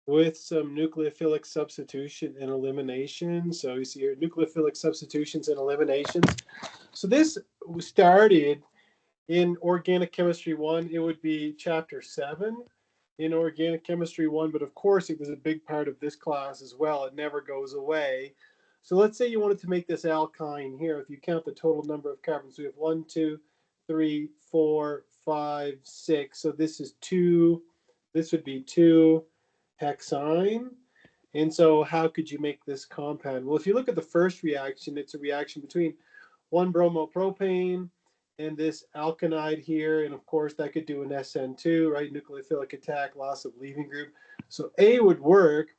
with some nucleophilic substitution and elimination. So you see here, nucleophilic substitutions and eliminations. So this started in Organic Chemistry 1. It would be Chapter 7 in Organic Chemistry 1, but of course it was a big part of this class as well. It never goes away. So let's say you wanted to make this alkyne here. If you count the total number of carbons, we have 1, 2, 3, 4, 5, 6. So this is 2. This would be 2 hexyne. And so how could you make this compound? Well, if you look at the first reaction, it's a reaction between 1 bromopropane and this alkanide here. And of course, that could do an SN2, right? Nucleophilic attack, loss of leaving group. So A would work.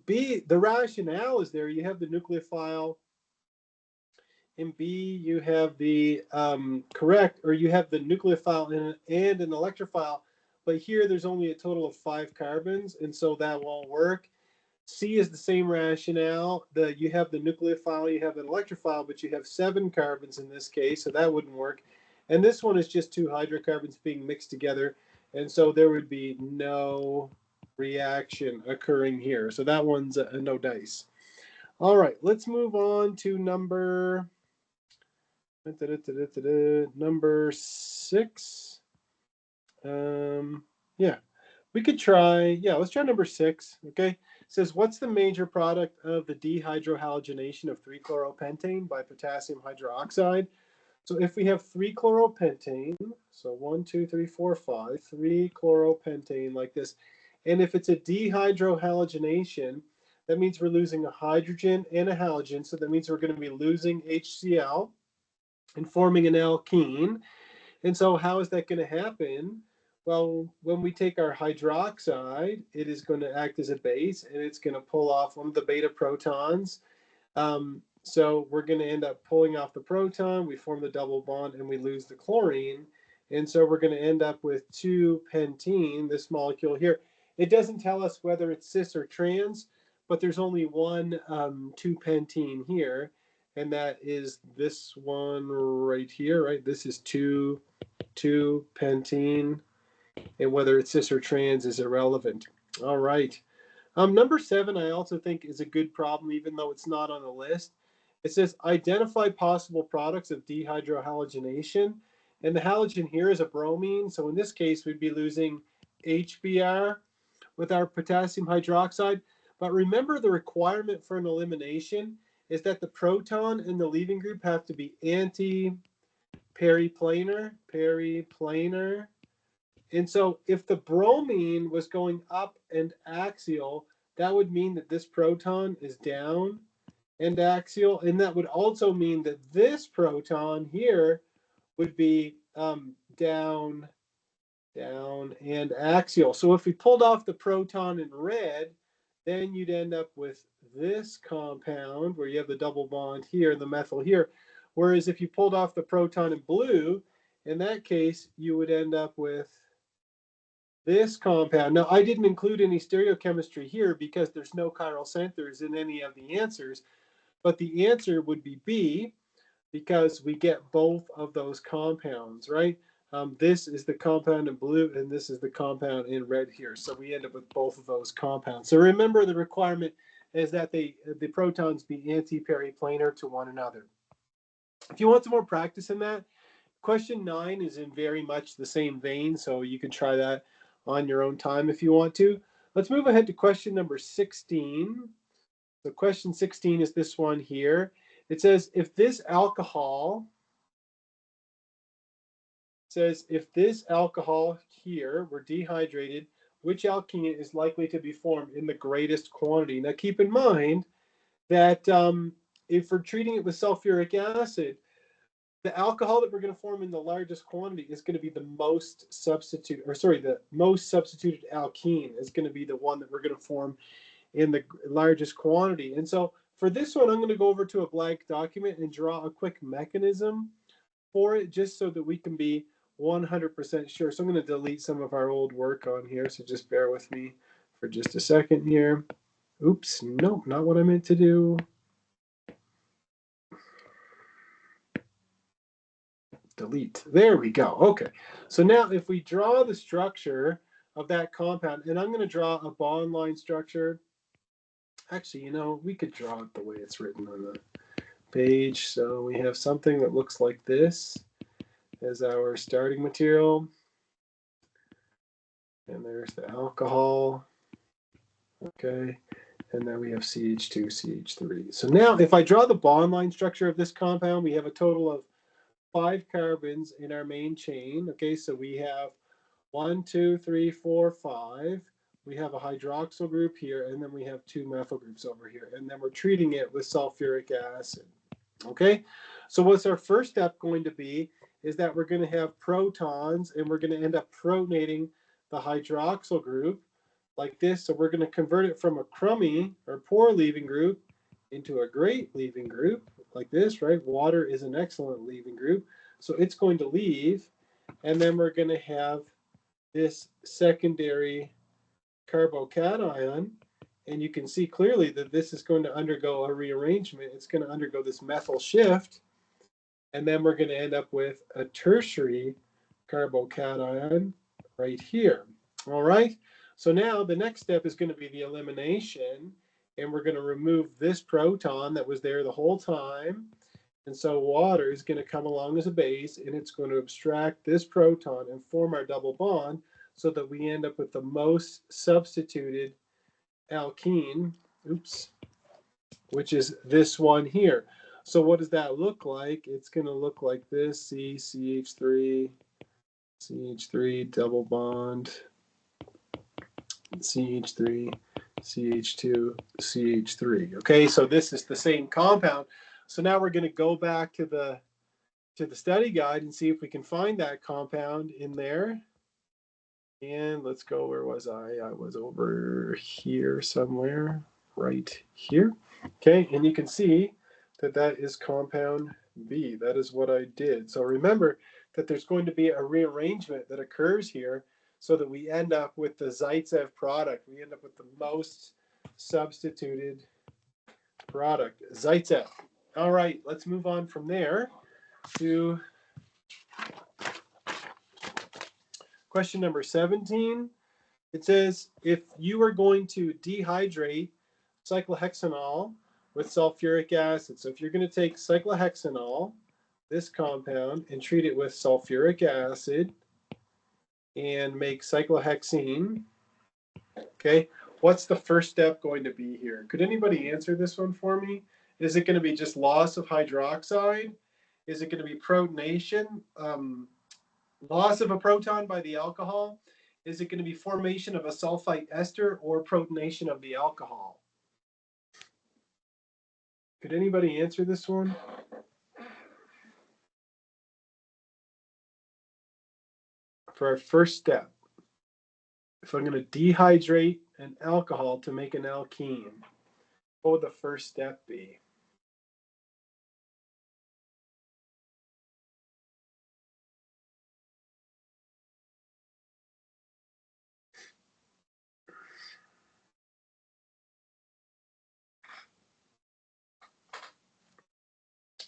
B, the rationale is there. You have the nucleophile. In B, you have the you have the nucleophile and an electrophile. But here, there's only a total of 5 carbons, and so that won't work. C is the same rationale. You have the nucleophile, you have an electrophile, but you have 7 carbons in this case, so that wouldn't work. And this one is just 2 hydrocarbons being mixed together, and so there would be no reaction occurring here. So that one's a no dice. All right, let's move on to number 6. Yeah, we could try, let's try number 6, okay? It says, what's the major product of the dehydrohalogenation of 3-chloropentane by potassium hydroxide? So if we have 3-chloropentane, so 1, 2, 3, 4, 5, 3-chloropentane like this, and if it's a dehydrohalogenation, that means we're losing a hydrogen and a halogen, so that means we're going to be losing HCl and forming an alkene. And so how is that going to happen? Well, when we take our hydroxide, it is going to act as a base, and it's going to pull off one of the beta protons. So we're going to end up pulling off the proton, we form the double bond, and we lose the chlorine. And so we're going to end up with 2-pentene, this molecule here. It doesn't tell us whether it's cis or trans, but there's only one 2-pentene here, and that is this one right here, right? This is 2-pentene, and whether it's cis or trans is irrelevant. All right. Number 7, I also think is a good problem, even though it's not on the list. It says, identify possible products of dehydrohalogenation. And the halogen here is a bromine. So in this case, we'd be losing HBr with our potassium hydroxide. But remember, the requirement for an elimination is that the proton in the leaving group have to be anti-periplanar. And so if the bromine was going up and axial, that would mean that this proton is down and axial. And that would also mean that this proton here would be down and axial. So if we pulled off the proton in red, then you'd end up with this compound where you have the double bond here and the methyl here. Whereas if you pulled off the proton in blue, in that case, you would end up with this compound. Now, I didn't include any stereochemistry here because there's no chiral centers in any of the answers, but the answer would be B because we get both of those compounds, right? This is the compound in blue, and this is the compound in red here. So we end up with both of those compounds. So remember, the requirement is that the protons be anti-periplanar to one another. If you want some more practice in that, question 9 is in very much the same vein, so you can try that on your own time if you want to. Let's move ahead to question number 16. So question 16 is this one here. It says, if this alcohol here were dehydrated, which alkene is likely to be formed in the greatest quantity? Now keep in mind that if we're treating it with sulfuric acid, the alcohol that we're going to form in the largest quantity is going to be the most substituted alkene is going to be the one that we're going to form in the largest quantity. And so for this one, I'm going to go over to a blank document and draw a quick mechanism for it, just so that we can be 100% sure. So I'm going to delete some of our old work on here. So just bear with me for just a second here. Oops, no, not what I meant to do. Delete. There we go. Okay. So now if we draw the structure of that compound. And I'm going to draw a bond line structure. Actually, we could draw it the way it's written on the page. So we have something that looks like this as our starting material. And there's the alcohol. Okay. And then we have CH2, CH3. So now if I draw the bond line structure of this compound, we have a total of 5 carbons in our main chain. Okay, so we have 1, 2, 3, 4, 5. We have a hydroxyl group here, and then we have 2 methyl groups over here. And then we're treating it with sulfuric acid. Okay, so what's our first step going to be is that we're going to have protons, and we're going to end up protonating the hydroxyl group like this. So we're going to convert it from a crummy or poor leaving group into a great leaving group like this, right? Water is an excellent leaving group. So it's going to leave, and then we're going to have this secondary carbocation, and you can see clearly that this is going to undergo a rearrangement. It's going to undergo this methyl shift, and then we're going to end up with a tertiary carbocation right here. All right, so now the next step is going to be the elimination, and we're going to remove this proton that was there the whole time. And so water is going to come along as a base, and it's going to abstract this proton and form our double bond so that we end up with the most substituted alkene, which is this one here. So what does that look like? It's going to look like this: CH3, CH3, double bond, CH3, CH2, CH3. Okay, so this is the same compound. So now we're going to go back to the study guide and see if we can find that compound in there. And let's go, where was I? I was over here somewhere, right here. Okay, and you can see that that is compound B. That is what I did. So remember that there's going to be a rearrangement that occurs here so that we end up with the Zaitsev product. We end up with the most substituted product, Zaitsev. All right, let's move on from there to question number 17. It says, if you are going to dehydrate cyclohexanol with sulfuric acid, so if you're going to take cyclohexanol, this compound, and treat it with sulfuric acid and make cyclohexene, okay, what's the first step going to be here? Could anybody answer this one for me? Is it going to be just loss of hydroxide? Is it going to be protonation, loss of a proton by the alcohol? Is it going to be formation of a sulfite ester or protonation of the alcohol? Could anybody answer this one? For our first step, if I'm going to dehydrate an alcohol to make an alkene, what would the first step be?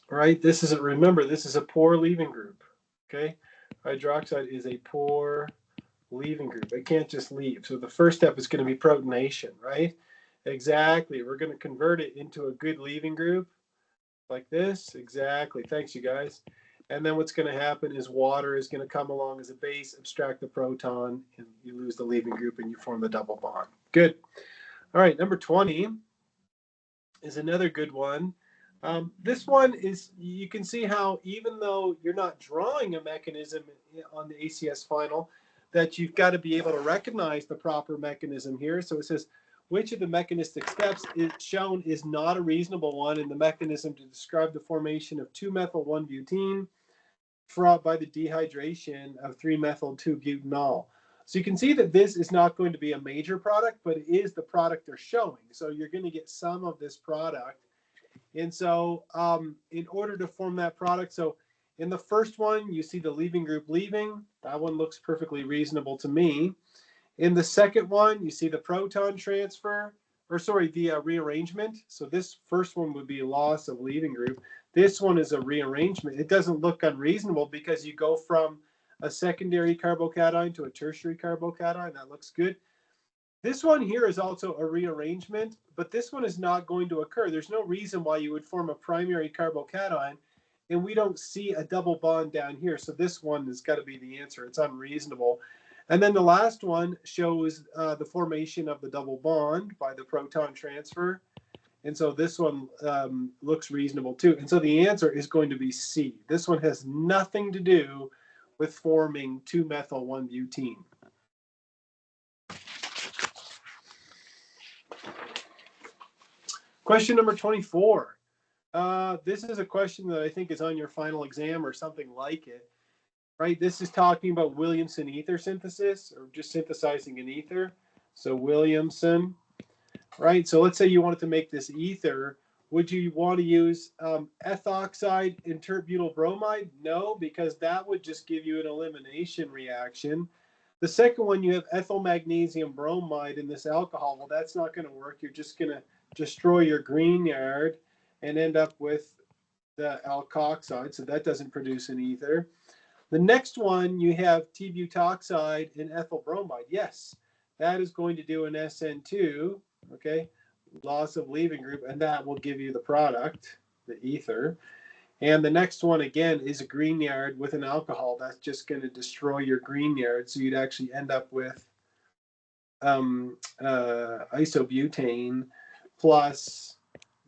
All right, this is, remember, this is a poor leaving group, okay? Hydroxide is a poor leaving group. It can't just leave. So the first step is going to be protonation, right? Exactly. We're going to convert it into a good leaving group like this. Exactly. Thanks, you guys. And then what's going to happen is water is going to come along as a base, abstract the proton, and you lose the leaving group and you form the double bond. Good. All right, number 20 is another good one. This one is, you can see how even though you're not drawing a mechanism on the ACS final, that you've got to be able to recognize the proper mechanism here. So it says, which of the mechanistic steps is shown is not a reasonable one in the mechanism to describe the formation of 2-methyl-1-butene by the dehydration of 3-methyl-2-butanol. So you can see that this is not going to be a major product, but it is the product they're showing. So you're going to get some of this product. And so in order to form that product, so in the first one, you see the leaving group leaving. That one looks perfectly reasonable to me. In the second one, you see the proton transfer, or sorry, the rearrangement. So this first one would be loss of leaving group. This one is a rearrangement. It doesn't look unreasonable because you go from a secondary carbocation to a tertiary carbocation. That looks good. This one here is also a rearrangement, but this one is not going to occur. There's no reason why you would form a primary carbocation, and we don't see a double bond down here. So this one has got to be the answer. It's unreasonable. And then the last one shows the formation of the double bond by the proton transfer. And so this one looks reasonable too. And so the answer is going to be C. This one has nothing to do with forming 2-methyl-1-butene. Question number 24. This is a question that I think is on your final exam or something like it, right? This is talking about Williamson ether synthesis, or just synthesizing an ether. So Williamson, right? So let's say you wanted to make this ether. Would you want to use ethoxide and tert-butyl bromide? No, because that would just give you an elimination reaction. The second one, you have ethyl magnesium bromide in this alcohol. Well, that's not going to work. You're just going to destroy your Grignard and end up with the alkoxide. So that doesn't produce an ether. The next one, you have T-butoxide and ethyl bromide. Yes, that is going to do an SN2, okay, loss of leaving group, and that will give you the product, the ether. And the next one, again, is a Grignard with an alcohol. That's just going to destroy your Grignard. So you'd actually end up with isobutane plus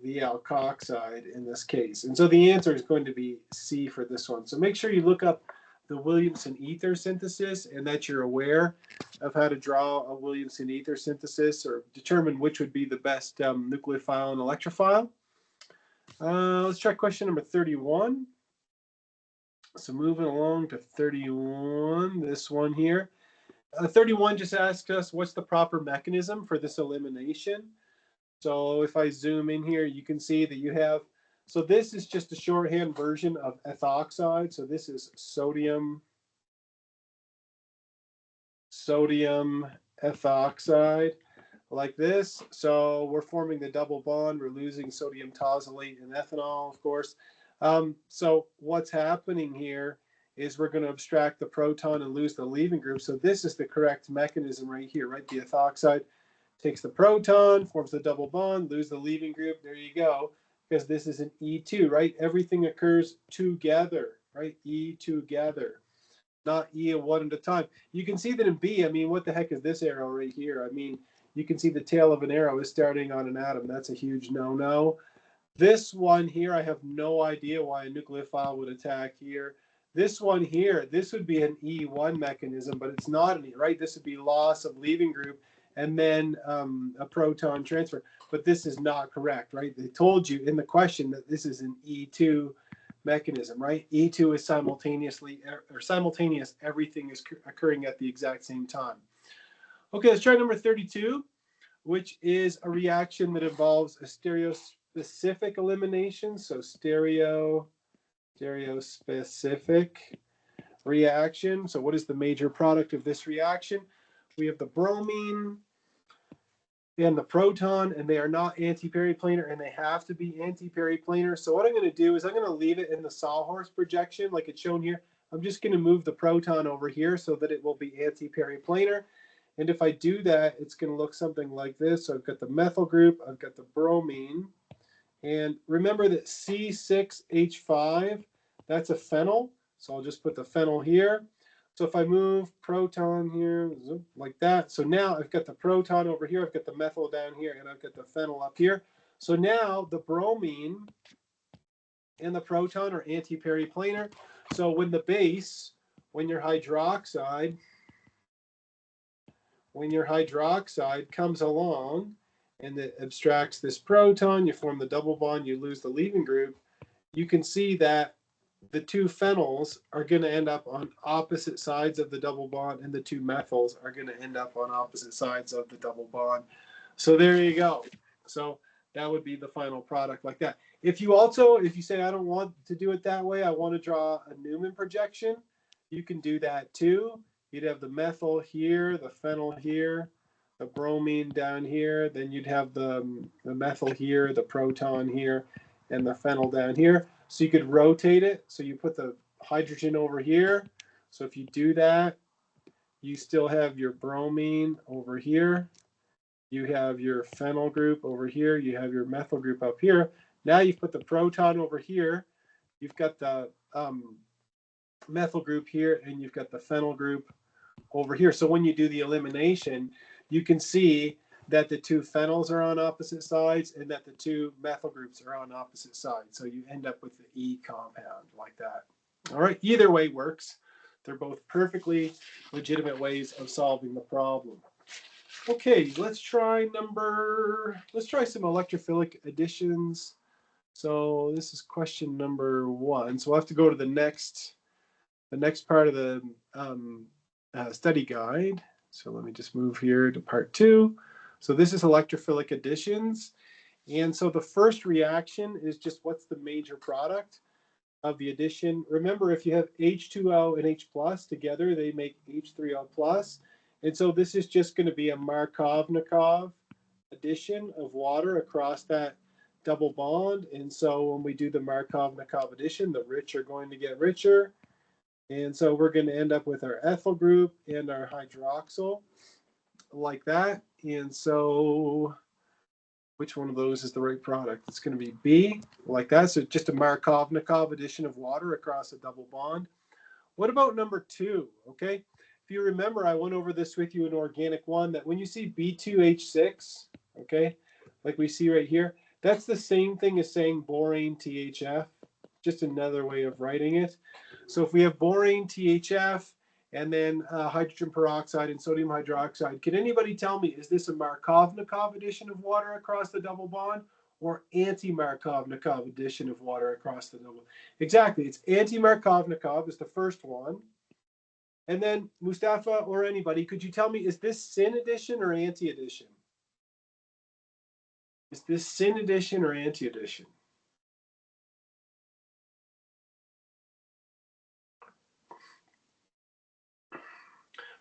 the alkoxide in this case. And so the answer is going to be C for this one. So make sure you look up the Williamson ether synthesis and that you're aware of how to draw a Williamson ether synthesis or determine which would be the best nucleophile and electrophile. Let's try question number 31. So moving along to 31, this one here. 31 just asks us, what's the proper mechanism for this elimination? So if I zoom in here, you can see that you have, so this is just a shorthand version of ethoxide. So this is sodium ethoxide, like this. So we're forming the double bond. We're losing sodium tosylate and ethanol, of course. So what's happening here is we're going to abstract the proton and lose the leaving group. So this is the correct mechanism right here, right? The ethoxide takes the proton, forms the double bond, lose the leaving group. There you go, because this is an E2, right? Everything occurs together, right? E together, not E one at a time. You can see that in B, I mean, what the heck is this arrow right here? I mean, you can see the tail of an arrow is starting on an atom. That's a huge no-no. This one here, I have no idea why a nucleophile would attack here. This one here, this would be an E1 mechanism, but it's not an E, right? This would be loss of leaving group and then a proton transfer. But this is not correct, right? They told you in the question that this is an E2 mechanism, right? E2 is simultaneous. Everything is occurring at the exact same time. Okay, let's try number 32, which is a reaction that involves a stereospecific elimination. So stereospecific reaction. So what is the major product of this reaction? We have the bromine and the proton, and they are not antiperiplanar, and they have to be antiperiplanar. So what I'm going to do is I'm going to leave it in the sawhorse projection like it's shown here. I'm just going to move the proton over here so that it will be antiperiplanar. And if I do that, it's going to look something like this. So I've got the methyl group, I've got the bromine. And remember that C6H5, that's a phenyl. So I'll just put the phenyl here. So if I move proton here, like that. So now I've got the proton over here, I've got the methyl down here, and I've got the phenyl up here. So now the bromine and the proton are antiperiplanar. So when the base, when your hydroxide comes along and it abstracts this proton, you form the double bond, you lose the leaving group, you can see that the two phenols are going to end up on opposite sides of the double bond, and the two methyls are going to end up on opposite sides of the double bond. So there you go. So that would be the final product like that. If you say, I don't want to do it that way, I want to draw a Newman projection, you can do that too. You'd have the methyl here, the phenyl here, the bromine down here, then you'd have the methyl here, the proton here, and the phenyl down here. So you could rotate it. So you put the hydrogen over here. So if you do that, you still have your bromine over here. You have your phenyl group over here. You have your methyl group up here. Now you've put the proton over here. You've got the methyl group here, and you've got the phenyl group over here. So when you do the elimination, you can see that the two phenols are on opposite sides and that the two methyl groups are on opposite sides. So you end up with the E compound like that. All right, either way works. They're both perfectly legitimate ways of solving the problem. Okay, let's try some electrophilic additions. So this is question number 1. So we'll have to go to the next part of the study guide. So let me just move here to part 2. So this is electrophilic additions. And so the first reaction is just what's the major product of the addition. Remember, if you have H2O and H plus together, they make H3O plus. And so this is just going to be a Markovnikov addition of water across that double bond. And so when we do the Markovnikov addition, the rich are going to get richer. And so we're going to end up with our ethyl group and our hydroxyl like that. And so which one of those is the right product? It's going to be B, like that. So just a Markovnikov addition of water across a double bond. What about number 2? Okay, if you remember, I went over this with you in Organic 1, that when you see B2H6, okay, like we see right here, that's the same thing as saying borane THF, just another way of writing it. So if we have borane THF, and then hydrogen peroxide and sodium hydroxide. Can anybody tell me, is this a Markovnikov addition of water across the double bond or anti-Markovnikov addition of water across the double? Exactly, it's anti-Markovnikov is the first one. And then Mustafa or anybody, could you tell me, is this syn addition or anti-addition? Is this syn addition or anti-addition?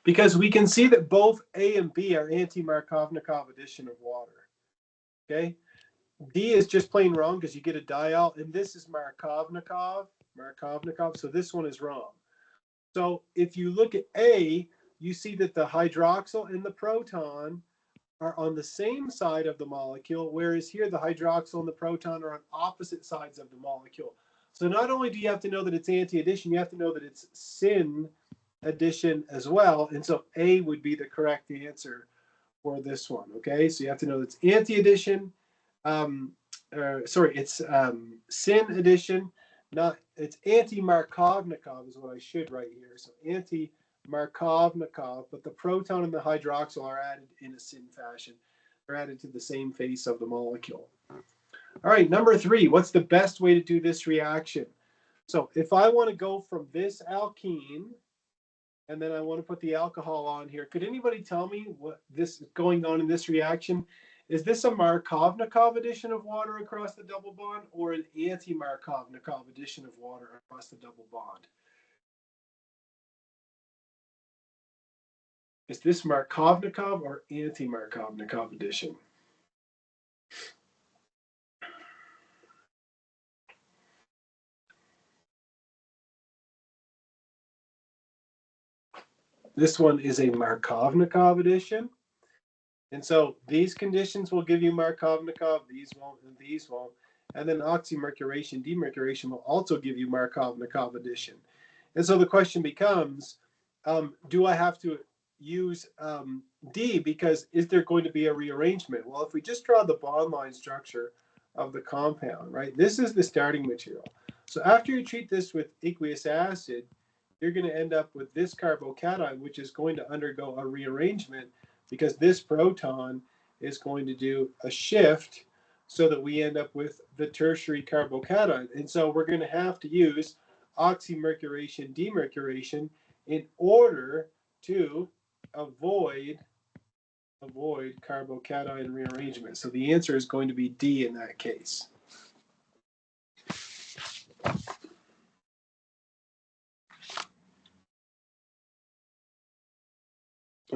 Because we can see that both A and B are anti-Markovnikov addition of water. Okay, D is just plain wrong because you get a diol, and this is Markovnikov, so this one is wrong. So if you look at A, you see that the hydroxyl and the proton are on the same side of the molecule, whereas here the hydroxyl and the proton are on opposite sides of the molecule. So not only do you have to know that it's anti-addition, you have to know that it's syn addition as well. And so A would be the correct answer for this one. Okay, so you have to know that it's anti-addition. It's syn addition, it's anti-Markovnikov is what I should write here. So anti-Markovnikov, but the proton and the hydroxyl are added in a syn fashion. They're added to the same face of the molecule. All right, number 3, what's the best way to do this reaction? So if I want to go from this alkene, and then I want to put the alcohol on here, could anybody tell me what this is going on in this reaction? Is this a Markovnikov addition of water across the double bond or an anti-Markovnikov addition of water across the double bond? Is this Markovnikov or anti-Markovnikov addition? This one is a Markovnikov addition. And so these conditions will give you Markovnikov, these won't, and these won't. And then oxymercuration, demercuration will also give you Markovnikov addition. And so the question becomes, do I have to use D, because is there going to be a rearrangement? Well, if we just draw the bond line structure of the compound, right, this is the starting material. So after you treat this with aqueous acid, you're going to end up with this carbocation, which is going to undergo a rearrangement because this proton is going to do a shift so that we end up with the tertiary carbocation. And so we're going to have to use oxymercuration, demercuration in order to avoid carbocation rearrangement. So the answer is going to be D in that case.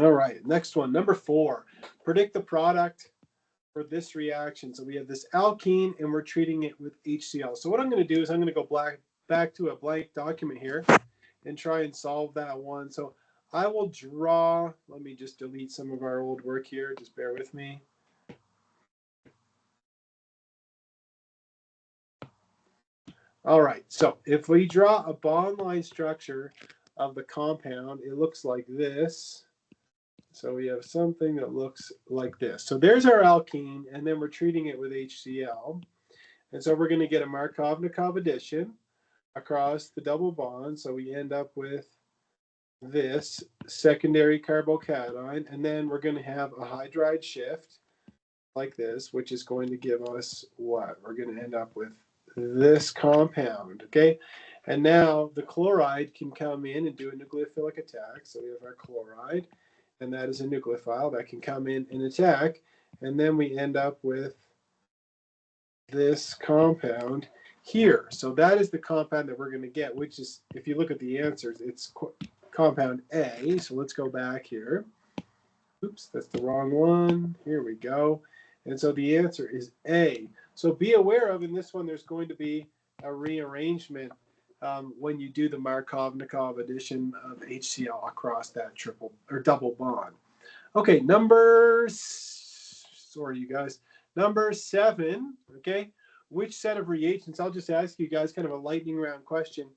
All right, next one, number 4. Predict the product for this reaction. So we have this alkene and we're treating it with HCl. So what I'm going to do is I'm going to go back to a blank document here, and try and solve that one. So I will draw, let me just delete some of our old work here, just bear with me. All right, so if we draw a bond line structure of the compound, it looks like this. So we have something that looks like this. So there's our alkene, and then we're treating it with HCl. And so we're going to get a Markov-Nikov addition across the double bond. So we end up with this secondary carbocation, and then we're going to have a hydride shift like this, which is going to give us what? We're going to end up with this compound, okay? And now the chloride can come in and do a nucleophilic attack. So we have our chloride, and that is a nucleophile that can come in and attack, and then we end up with this compound here. So that is the compound that we're going to get, which is, if you look at the answers, it's compound A. So let's go back here. Oops, that's the wrong one. Here we go. And so the answer is A. So be aware of, in this one, there's going to be a rearrangement when you do the Markov-Nikov addition of HCl across that triple or double bond. Okay, number 7, okay? Which set of reagents, I'll just ask you guys kind of a lightning round question.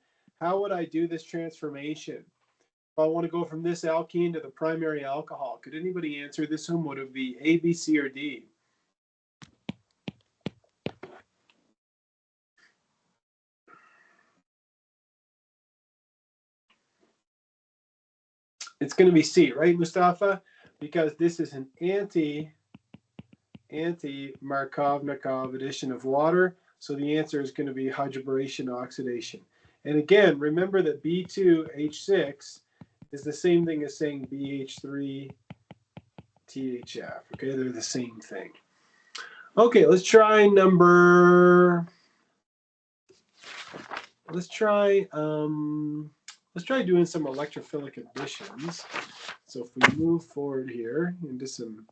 How would I do this transformation? If I want to go from this alkene to the primary alcohol, could anybody answer this one? Would it be A, B, C, or D? It's going to be C, right, Mustafa? Because this is an anti-Markov-Nikov addition of water. So the answer is going to be hydroboration oxidation. And again, remember that B2H6 is the same thing as saying BH3THF. Okay, they're the same thing. Okay, let's try doing some electrophilic additions. So if we move forward here into some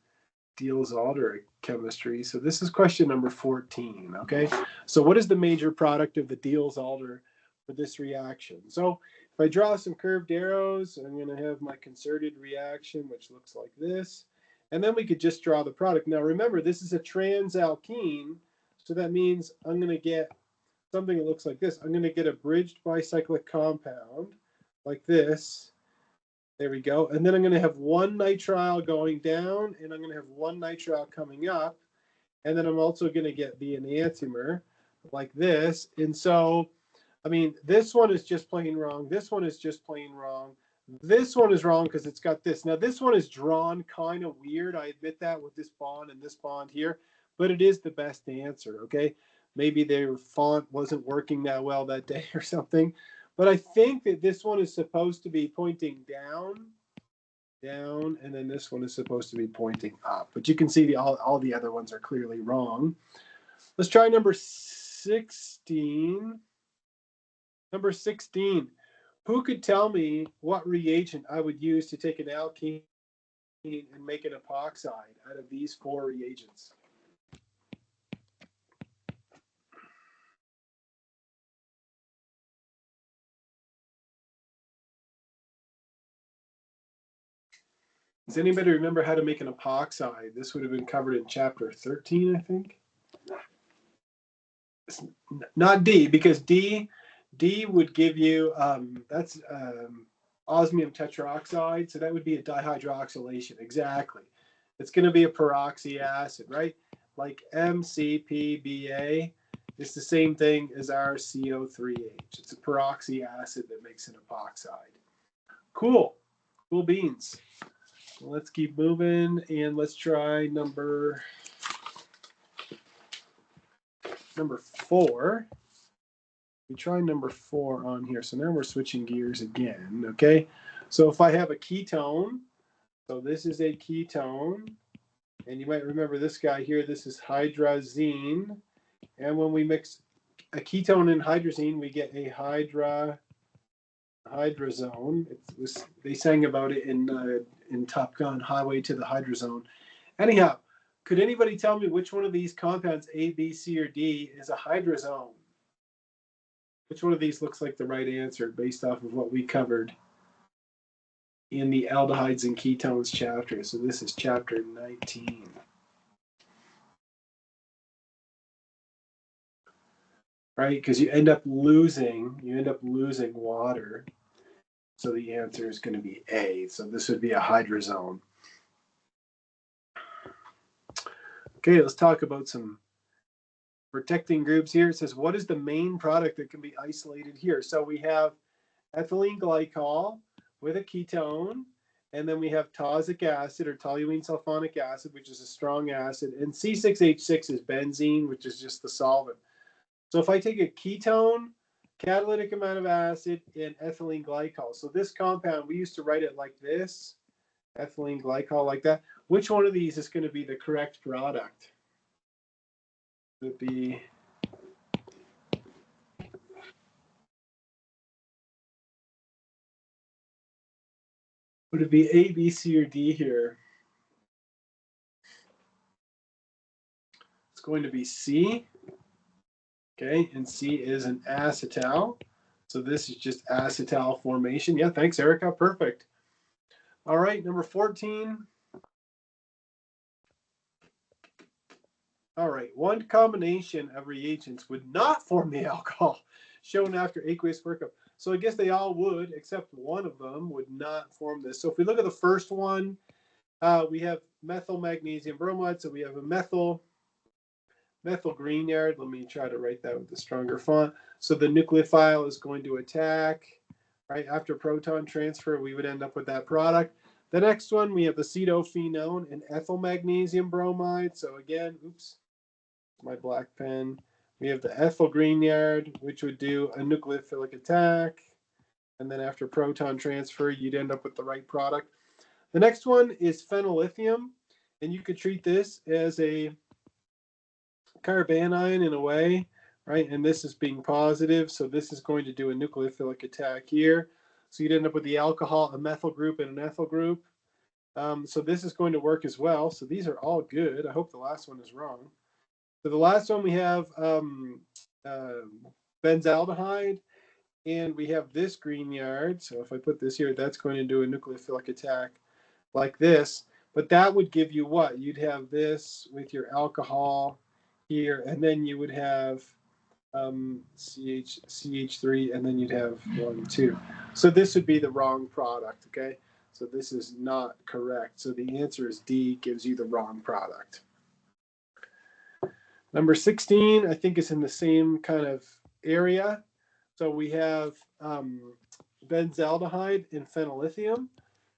Diels-Alder chemistry. So this is question number 14, okay? So what is the major product of the Diels-Alder for this reaction? So if I draw some curved arrows, I'm going to have my concerted reaction, which looks like this. And then we could just draw the product. Now remember, this is a transalkene, so that means I'm going to get something that looks like this. I'm going to get a bridged bicyclic compound like this. There we go. And then I'm going to have one nitrile going down, and I'm going to have one nitrile coming up. And then I'm also going to get the enantiomer like this. And so, I mean, this one is just plain wrong. This one is just plain wrong. This one is wrong because it's got this. Now, this one is drawn kind of weird. I admit that, with this bond and this bond here. But it is the best answer, okay? Maybe their font wasn't working that well that day or something. But I think that this one is supposed to be pointing down, and then this one is supposed to be pointing up. But you can see all the other ones are clearly wrong. Let's try number 16. Number 16. Who could tell me what reagent I would use to take an alkene and make an epoxide out of these 4 reagents? Does anybody remember how to make an epoxide? This would have been covered in chapter 13, I think. Not D, because D would give you, that's osmium tetroxide, so that would be a dihydroxylation, exactly. It's going to be a peroxy acid, right? Like MCPBA is the same thing as our CO3H. It's a peroxy acid that makes an epoxide. Cool beans. Let's keep moving, and let's try number 4. We try number 4 on here. So now we're switching gears again, okay? So if I have a ketone, so this is a ketone, and you might remember this guy here, this is hydrazine. And when we mix a ketone and hydrazine, we get a hydrazone. They sang about it in Top Gun, Highway to the Hydrazone. Anyhow, could anybody tell me which one of these compounds, A, B, C, or D, is a hydrazone? Which one of these looks like the right answer based off of what we covered in the aldehydes and ketones chapter? So this is chapter 19. Right? Because you end up losing water. So the answer is going to be A. So this would be a hydrazone. Okay, let's talk about some protecting groups here. It says, what is the main product that can be isolated here? So we have ethylene glycol with a ketone, and then we have tosic acid or toluene sulfonic acid, which is a strong acid, and C6H6 is benzene, which is just the solvent. So if I take a ketone, catalytic amount of acid, and ethylene glycol, so this compound, we used to write it like this, ethylene glycol like that. Which one of these is going to be the correct product? Would it be A, B, C, or D here? It's going to be C. Okay, and C is an acetal. So this is just acetal formation. Yeah, thanks, Erica. Perfect. All right, number 14. All right, one combination of reagents would not form the alcohol shown after aqueous workup. So I guess they all would, except one of them would not form this. So if we look at the first one, we have methyl magnesium bromide. So we have a methyl Grignard. Let me try to write that with a stronger font. So the nucleophile is going to attack, right? After proton transfer, we would end up with that product. The next one, we have acetophenone and ethyl magnesium bromide. So again, oops, my black pen. We have the ethyl Grignard, which would do a nucleophilic attack. And then after proton transfer, you'd end up with the right product. The next one is phenolithium. And you could treat this as a carbanion in a way, right? And this is being positive. So this is going to do a nucleophilic attack here. So you'd end up with the alcohol, a methyl group, and an ethyl group. So this is going to work as well. So these are all good. I hope the last one is wrong. So the last one we have benzaldehyde, and we have this Grignard. So if I put this here, that's going to do a nucleophilic attack like this. But that would give you what? You'd have this with your alcohol here, and then you would have CH3, and then you'd have 1, 2. So this would be the wrong product, okay? So this is not correct. So the answer is D, gives you the wrong product. Number 16, I think, is in the same kind of area. So we have benzaldehyde and phenolithium.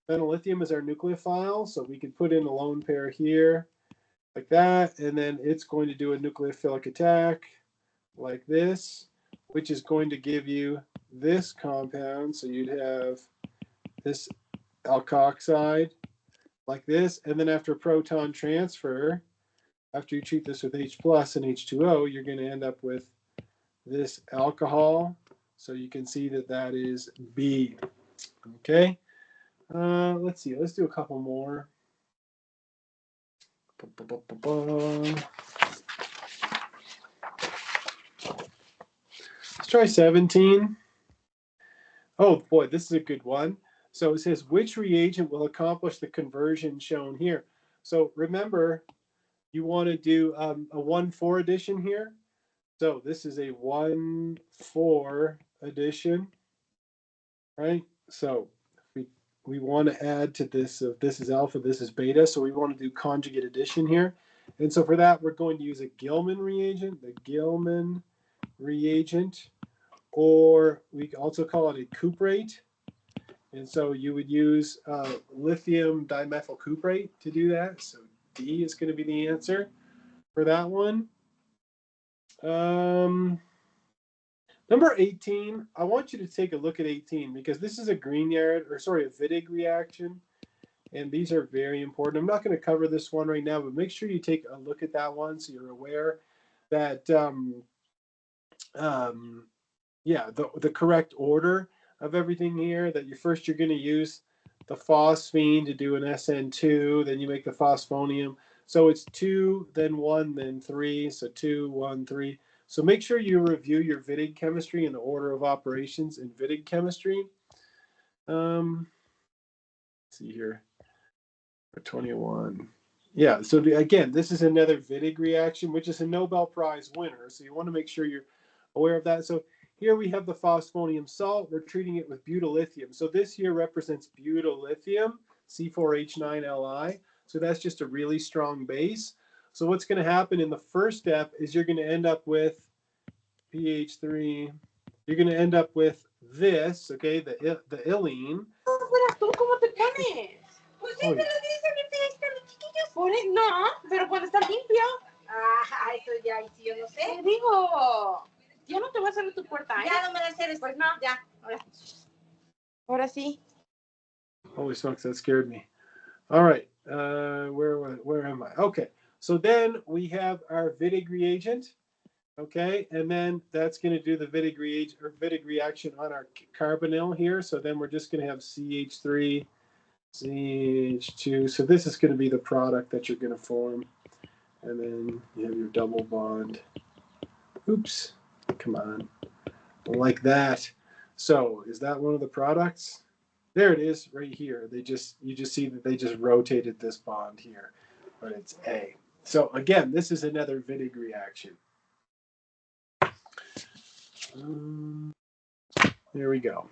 Phenolithium is our nucleophile, so we could put in a lone pair here like that, and then it's going to do a nucleophilic attack like this, which is going to give you this compound. So you'd have this alkoxide like this, and then after proton transfer, after you treat this with H plus and H2O, you're going to end up with this alcohol. So you can see that that is B. Okay. Let's see. Let's do a couple more. Let's try 17. Oh boy, this is a good one. So it says, which reagent will accomplish the conversion shown here? So remember, you want to do a 1,4 addition here. So this is a 1,4 addition, right? So we want to add to this. So this is alpha, this is beta. So we want to do conjugate addition here. And so for that, we're going to use a Gilman reagent, the Gilman reagent, or we also call it a cuprate. And so you would use lithium dimethyl cuprate to do that. So D is going to be the answer for that one. Number 18, I want you to take a look at 18 because this is a Grignard, or sorry, a Wittig reaction. And these are very important. I'm not going to cover this one right now, but make sure you take a look at that one so you're aware that, yeah, the correct order of everything here, that you're going to use the phosphine to do an SN2, then you make the phosphonium. So it's 2, then 1, then 3. So 2, 1, 3. So make sure you review your Wittig chemistry and the order of operations in Wittig chemistry. Let's see here, for 21. Yeah, so again, this is another Wittig reaction, which is a Nobel Prize winner. So you want to make sure you're aware of that. So here we have the phosphonium salt. We're treating it with butyllithium. So this here represents butyllithium, C4H9Li. So that's just a really strong base. So what's going to happen in the first step is you're going to end up with pH3. You're going to end up with this, okay, the ylene. ¿Cómo te pones? Pues sí, Oh, te lo dicen los chiquillos. No, pero cuando está limpio. Ah, eso ya, y si yo no sé. Te digo, yo no te voy a hacer tu puerta, ¿eh? Ya no me la haces. Pues no, ya. Ahora sí. Holy smokes, that scared me. All right, where am I? Okay, so then we have our Wittig reagent, okay, and then that's going to do the Wittig reagent or Wittig reaction on our carbonyl here. So then we're just going to have CH3, CH2. So this is going to be the product that you're going to form, and then you have your double bond. Oops, come on, like that. So is that one of the products? There it is right here. You just see that they just rotated this bond here, but it's A. So again, this is another Wittig reaction. There we go.